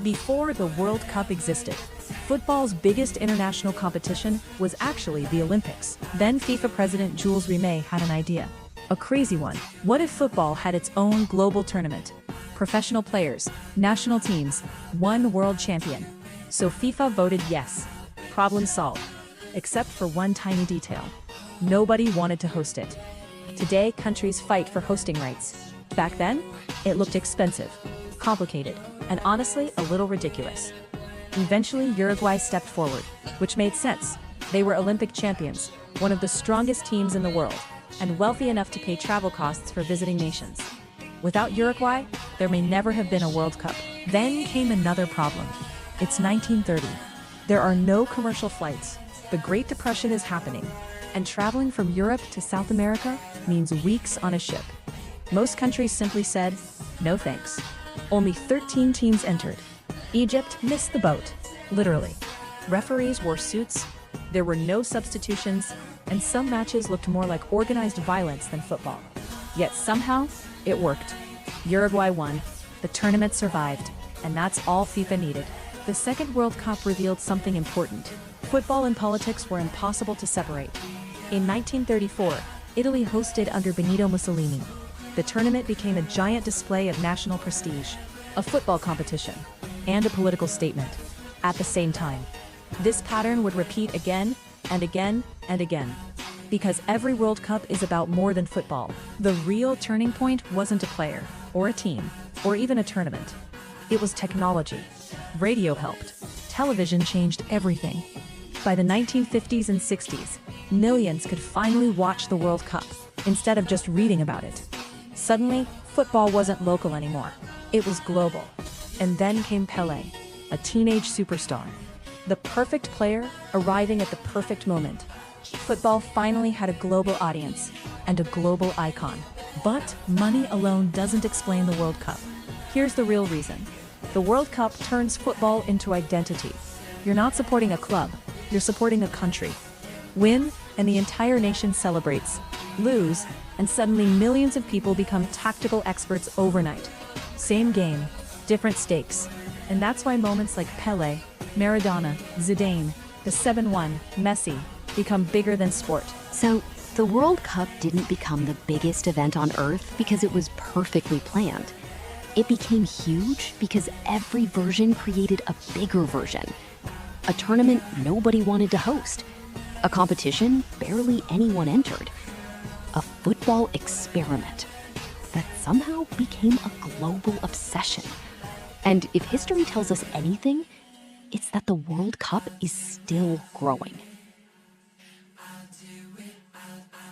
Before the World Cup existed, football's biggest international competition was actually the Olympics. Then FIFA President Jules Rimet had an idea. A crazy one. What if football had its own global tournament? Professional players, national teams, one world champion. So FIFA voted yes. Problem solved. Except for one tiny detail. Nobody wanted to host it. Today, countries fight for hosting rights. Back then, it looked expensive, complicated, and honestly, a little ridiculous. Eventually, Uruguay stepped forward, which made sense. They were Olympic champions, one of the strongest teams in the world, and wealthy enough to pay travel costs for visiting nations. Without Uruguay, there may never have been a World Cup. Then came another problem. It's 1930. There are no commercial flights. The Great Depression is happening, and traveling from Europe to South America means weeks on a ship. Most countries simply said, no thanks. Only 13 teams entered. Egypt missed the boat, literally. Referees wore suits, there were no substitutions, and some matches looked more like organized violence than football. Yet somehow, it worked. Uruguay won, the tournament survived, and that's all FIFA needed. The Second World Cup revealed something important. Football and politics were impossible to separate. In 1934, Italy hosted under Benito Mussolini. The tournament became a giant display of national prestige, a football competition, and a political statement at the same time. This pattern would repeat again and again and again. Because every World Cup is about more than football. The real turning point wasn't a player, or a team, or even a tournament. It was technology. Radio helped. Television changed everything. By the 1950s and 60s, millions could finally watch the World Cup, instead of just reading about it. Suddenly, football wasn't local anymore. It was global. And then came Pelé, a teenage superstar. The perfect player arriving at the perfect moment. Football finally had a global audience and a global icon. But money alone doesn't explain the World Cup. Here's the real reason. The World Cup turns football into identity. You're not supporting a club, you're supporting a country. Win, and the entire nation celebrates. Lose, and suddenly millions of people become tactical experts overnight. Same game, different stakes. And that's why moments like Pelé, Maradona, Zidane, the 7-1, Messi, become bigger than sport. So, the World Cup didn't become the biggest event on Earth because it was perfectly planned. It became huge because every version created a bigger version. A tournament nobody wanted to host. A competition barely anyone entered. A football experiment that somehow became a global obsession. And if history tells us anything, it's that the World Cup is still growing.